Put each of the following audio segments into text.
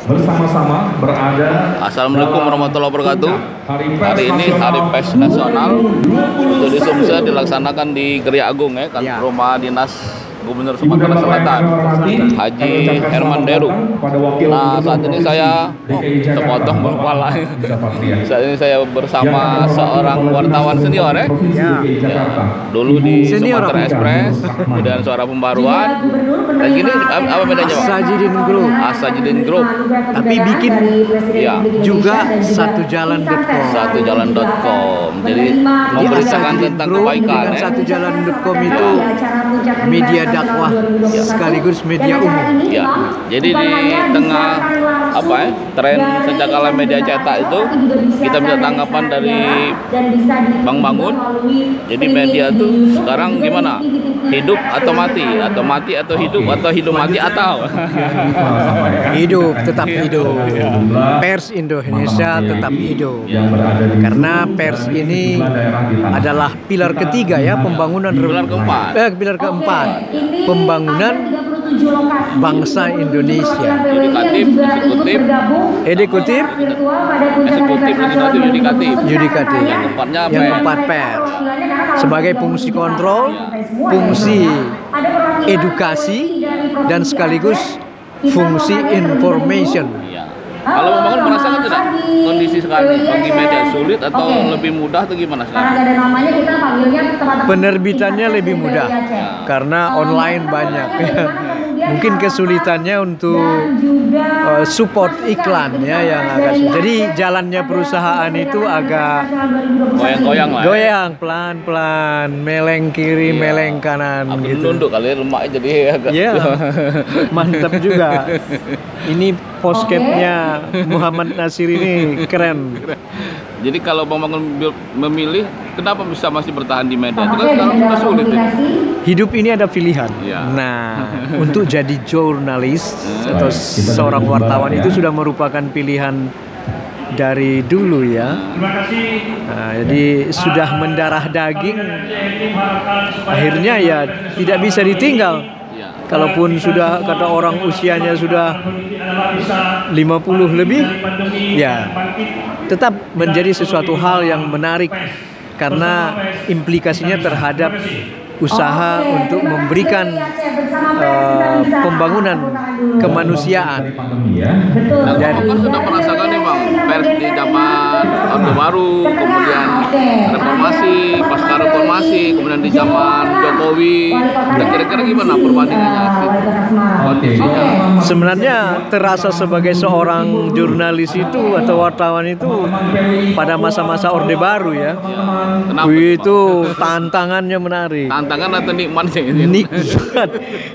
bersama-sama berada. Assalamualaikum warahmatullahi wabarakatuh. Hari ini Hari Pers Nasional untuk di Sumsel dilaksanakan di Geria Agung ya, kan rumah dinas Gubernur Sumatera Selatan Haji Herman Deru. Nah, saat ini saya terpotong berkepala. Saat ini saya bersama seorang wartawan senior ya. Dulu di Sumatera Express, kemudian Suara Pembaruan. Dan gini apa bedanya, Pak? Asajidin Group. Asajidin Group. Tapi bikin juga satujalan.com. Satujalan.com. Jadi memberitakan tentang kebaikan dengan ya. Satujalan.com itu media dakwah sekaligus media umum. Ya, jadi di tengah tren sejak kala media cetak itu kita bisa tanggapan dari Bang Bangun. Jadi media itu sekarang gimana? Hidup atau mati? Atau mati atau hidup? Atau hidup mati atau? Hidup, tetap hidup. Pers Indonesia tetap hidup. Karena pers ini adalah pilar ketiga ya pembangunan. Pilar keempat. Pembangunan bangsa Indonesia. Yudikatif, yudikatif. Yang keempat pers. Sebagai fungsi kontrol, fungsi edukasi, dan sekaligus fungsi information. Kalau Bang Bangun merasakan tidak kondisi sekarang bagi media sulit atau lebih mudah atau gimana sekarang? Penerbitannya lebih mudah karena online banyak. Mungkin kesulitannya untuk support iklan ya yang agak sulit. Jadi jalannya perusahaan itu agak goyang-goyang lah. Goyang pelan-pelan, meleng kiri, meleng kanan gitu. Nunduk kali lemak jadi agak. Mantap juga. Ini postcapnya Muhammad Nasir ini keren. Jadi kalau Bang Bangun memilih, kenapa bisa masih bertahan di media? Itu kan sekarang sudah sulit ya? Hidup ini ada pilihan. Nah, untuk jadi jurnalis atau seorang wartawan itu sudah merupakan pilihan dari dulu ya. Nah, jadi sudah mendarah daging, akhirnya ya tidak bisa ditinggal. Kalaupun sudah kata orang usianya sudah 50 lebih, ya tetap menjadi sesuatu hal yang menarik karena implikasinya terhadap usaha untuk memberikan pembangunan kemanusiaan. Dan kan sudah merasakan nih Bang, pers di zaman Orde Baru, kemudian reformasi, pasca reformasi, kemudian di zaman Jokowi. Kira-kira gimana perbandingannya sih kondisinya? Sebenarnya terasa sebagai seorang jurnalis itu atau wartawan itu pada masa-masa Orde Baru ya. Itu tantangannya menarik. Tantangan atau nikmatnya ini?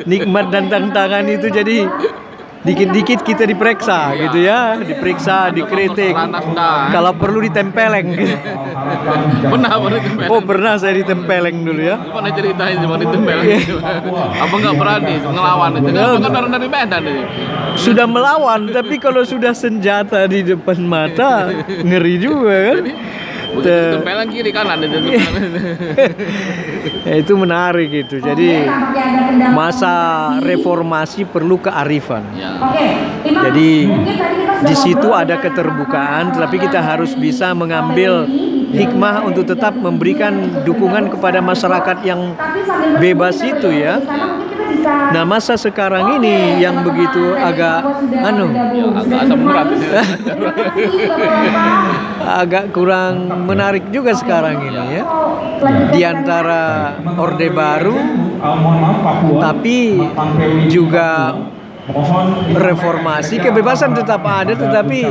Nikmat dan tantangan itu jadi dikit-dikit kita diperiksa gitu ya, diperiksa, dikritik. Kalau perlu ditempeleng. Pernah ditempeleng? Oh pernah saya ditempeleng dulu ya. Gimana ceritanya cuma ditempeleng? Apa nggak berani ngelawan itu? Kan orang dari Medan ini. Sudah melawan, tapi kalau sudah senjata di depan mata ngeri juga kan. Tempelan kiri kanan itu. Ya, itu menarik itu. Jadi masa reformasi perlu kearifan. Jadi di situ ada keterbukaan, tetapi kita harus bisa mengambil hikmah untuk tetap memberikan dukungan kepada masyarakat yang bebas itu ya. Nah masa sekarang ini yang begitu agak asam urat agak kurang menarik juga sekarang ini ya. Di antara Orde Baru tapi juga reformasi, kebebasan tetap ada tetapi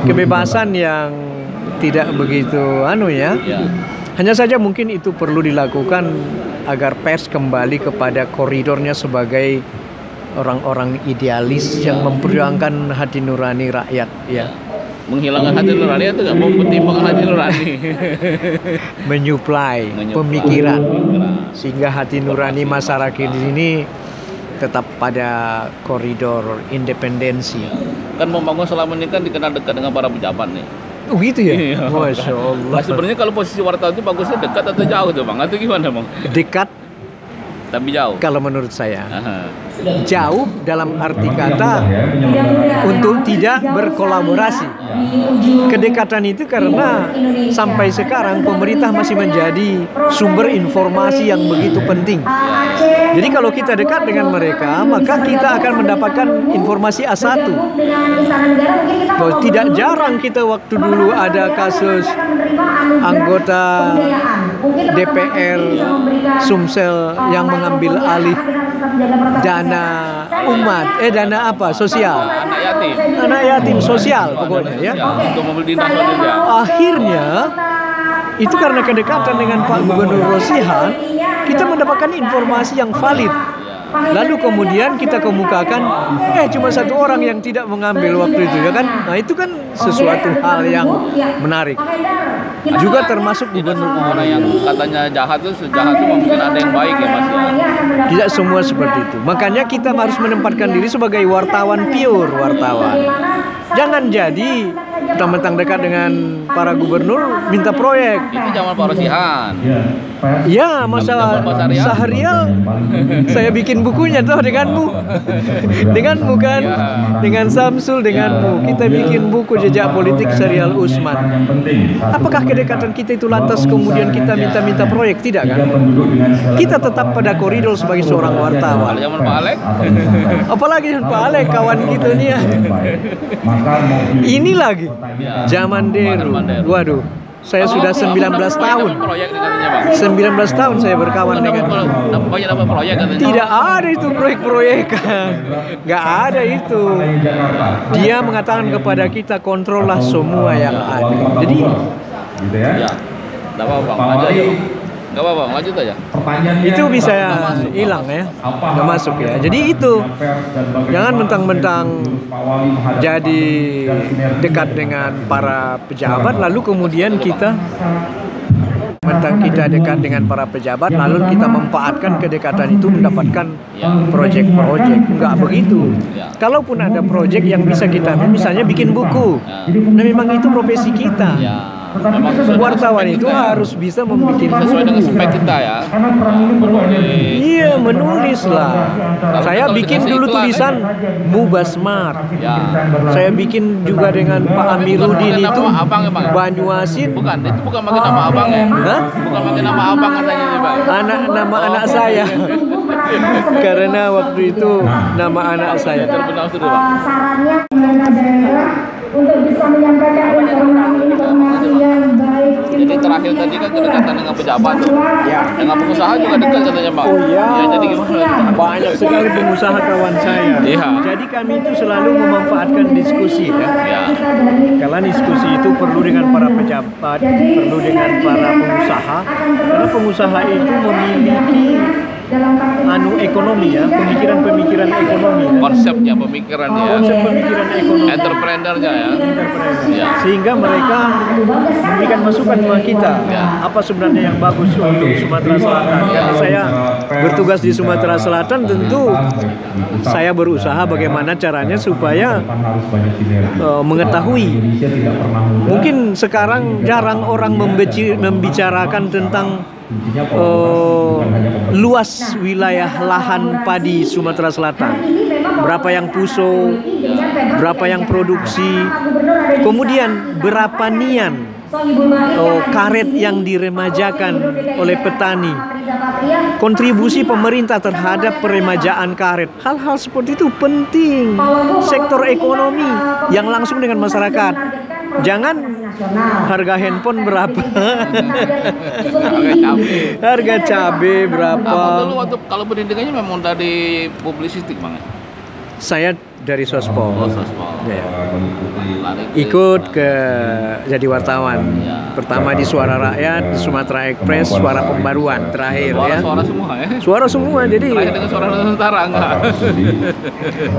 kebebasan yang tidak begitu hanya saja mungkin itu perlu dilakukan agar pers kembali kepada koridornya sebagai orang-orang idealis yang memperjuangkan hati nurani rakyat ya. Menghilangkan hati nurani itu nggak mau pertimbangan hati nurani. Menyuplai pemikiran sehingga hati nurani masyarakat ini tetap pada koridor independensi. Kan membangun selama ini kan dikenal dekat dengan para pejabat nih. Oh gitu ya? Masya Allah. Nah, sebenarnya kalau posisi wartawan itu bagusnya dekat atau jauh tuh Bang? Atau gimana Bang? Dekat tapi jauh. Kalau menurut saya jauh dalam arti kata untuk tidak berkolaborasi. Kedekatan itu karena sampai sekarang pemerintah masih menjadi sumber informasi yang begitu penting. Jadi kalau kita dekat dengan mereka, maka kita akan mendapatkan informasi A1. Tidak jarang kita waktu dulu ada kasus anggota DPR Sumsel yang mengambil alih dana umat, dana apa? Sosial. Anak yatim sosial pokoknya ya. Untuk mobil dinas juga. Akhirnya itu karena kedekatan dengan Pak Gubernur Rosihan, kita mendapatkan informasi yang valid. Lalu kemudian kita kemukakan, cuma satu orang yang tidak mengambil waktu itu, ya kan? Nah itu kan sesuatu hal yang menarik. Juga termasuk gubernur Orang yang katanya jahat itu sejahat itu mungkin ada yang baik ya Mas ya. Tidak semua seperti itu. Makanya kita harus menempatkan diri sebagai wartawan, pure wartawan. Jangan jadi mentang-mentang dekat dengan para gubernur minta proyek. Itu zaman Pak Rosihan. Ya, masalah Sahrial saya bikin bukunya tuh denganmu. Denganmu kan, dengan Samsul, denganmu. Kita bikin buku Jejak Politik Serial Usman. Apakah kedekatan kita itu lantas kemudian kita minta-minta proyek? Tidak kan? Kita tetap pada koridor sebagai seorang wartawan. Kalau zaman Pak Alek? Apalagi Pak Alek, kawan kita nih ya. Ini lagi zaman Deru. Waduh, saya sudah 19 tahun. 19 tahun saya berkawan dengan dapat proyek katanya. Tidak ada itu proyek-proyekan. Nggak ada itu. Dia mengatakan kepada kita kontrollah semua yang ada. Jadi ya. Enggak apa-apa, Gak apa-apa, lanjut aja. Itu bisa hilang ya, nggak masuk ya. Jadi itu jangan mentang-mentang jadi dekat dengan para pejabat, lalu kemudian kita dekat dengan para pejabat, lalu kita memanfaatkan kedekatan itu mendapatkan proyek-proyek. Enggak begitu. Kalaupun ada proyek yang bisa kita, misalnya bikin buku, nah memang itu profesi kita. Wartawan itu harus bisa membuat sesuai dengan spek kita ya. Iya, menulis lah. Saya bikin dulu tulisan Mubasmar. Saya bikin juga dengan Pak Amiruddin itu Banyuasin. Bukan, itu bukan pakai nama abang ya? Hah? Bukan pakai nama abang katanya nih Pak. Nama anak saya. Karena waktu itu nama anak saya. Sarannya pemerintah daerah untuk bisa menyampaikan informasi yang baik. Jadi terakhir tadi kan kedekatan dengan pejabat tuh. Dengan pengusaha juga dekat katanya Pak. Oh iya. Ya, jadi gimana? Banyak sekali pengusaha kawan saya. Iya. Jadi kami itu selalu memanfaatkan diskusi ya. Karena diskusi itu perlu dengan para pejabat, perlu dengan para pengusaha. Karena pengusaha itu memiliki ekonomi ya, pemikiran ekonomi. Konsepnya, pemikirannya ya. Konsep pemikiran ekonomi. Entrepreneurnya ya. Ya. Sehingga mereka memberikan masukan kepada kita. Apa sebenarnya yang bagus untuk Sumatera Selatan. Karena saya bertugas di Sumatera Selatan, tentu saya berusaha bagaimana caranya supaya mengetahui. Mungkin sekarang jarang orang membicarakan tentang luas wilayah lahan padi Sumatera Selatan. Berapa yang puso, berapa yang produksi, kemudian berapa nian karet yang diremajakan oleh petani, kontribusi pemerintah terhadap peremajaan karet. Hal-hal seperti itu penting. Sektor ekonomi yang langsung dengan masyarakat. Jangan harga handphone berapa, harga cabai berapa. Dulu waktu kalau pendidikannya memang dari publisistik Bang. Saya dari Sospol. Ya. Ikut ke jadi wartawan. Pertama di Suara Rakyat, di Sumatera Express, Suara Pembaruan terakhir ya. Suara semua ya. Suara semua jadi. Terakhir dengan Suara Nusantara enggak.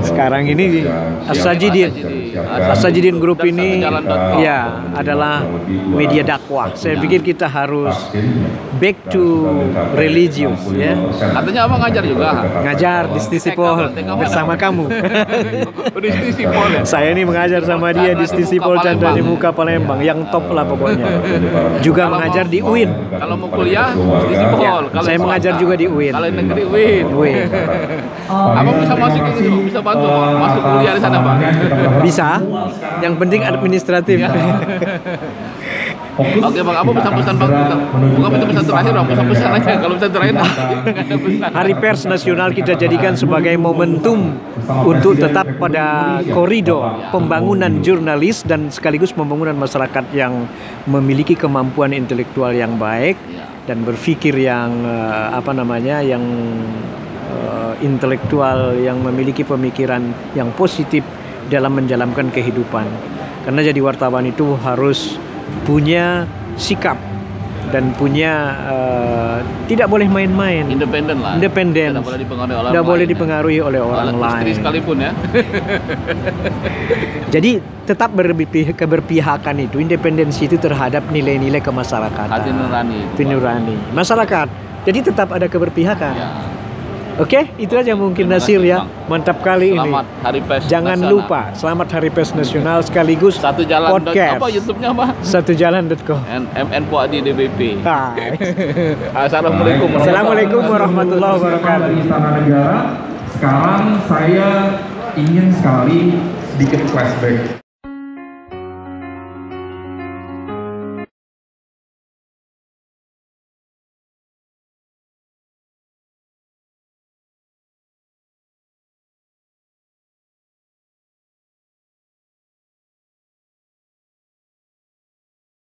Sekarang ini As-Sajidin Group ini ya adalah media dakwah. Saya pikir kita harus back to religious ya. Katanya Abang ngajar juga. Ngajar di Stisipol bersama kamu. di Sipol ya? Saya ini mengajar sama dia di Sipol Chandra di Muka Palembang, yang top lah pokoknya. Juga mengajar di UIN. Kalau mau kuliah di Sipol. Saya mengajar juga di UIN. Kalau negeri UIN. Abang bisa masuk ke situ, bisa bantu masuk kuliah di sana, Pak? Bisa. Yang penting administratif. Oke Bang, Abang pesan-pesan Bang. Bukan pesan terakhir Bang, pesan-pesan aja. Kalau pesan terakhir Hari Pers Nasional kita jadikan sebagai momentum untuk tetap pada koridor pembangunan jurnalis dan sekaligus pembangunan masyarakat yang memiliki kemampuan intelektual yang baik dan berpikir yang yang intelektual, yang memiliki pemikiran yang positif dalam menjalankan kehidupan. Karena jadi wartawan itu harus punya sikap dan punya tidak boleh main-main. Independen lah. Independen. Tidak boleh dipengaruhi oleh orang lain. Istri sekalipun ya. Jadi tetap keberpihakan itu, independensi itu terhadap nilai-nilai kemasyarakatan. Hati nurani. Masyarakat. Jadi tetap ada keberpihakan. Ya. Oke, itu aja mungkin Nasir ya. Mantap kali ini. Selamat Hari Pers Jangan Nasional. Lupa, selamat Hari Pers Nasional sekaligus Satu Jalan podcast. Apa YouTube-nya apa? Satujalan.com. MN Puadi DBP. Hai. Assalamualaikum warahmatullahi wabarakatuh. Di Istana Negara. Sekarang saya ingin sekali sedikit flashback.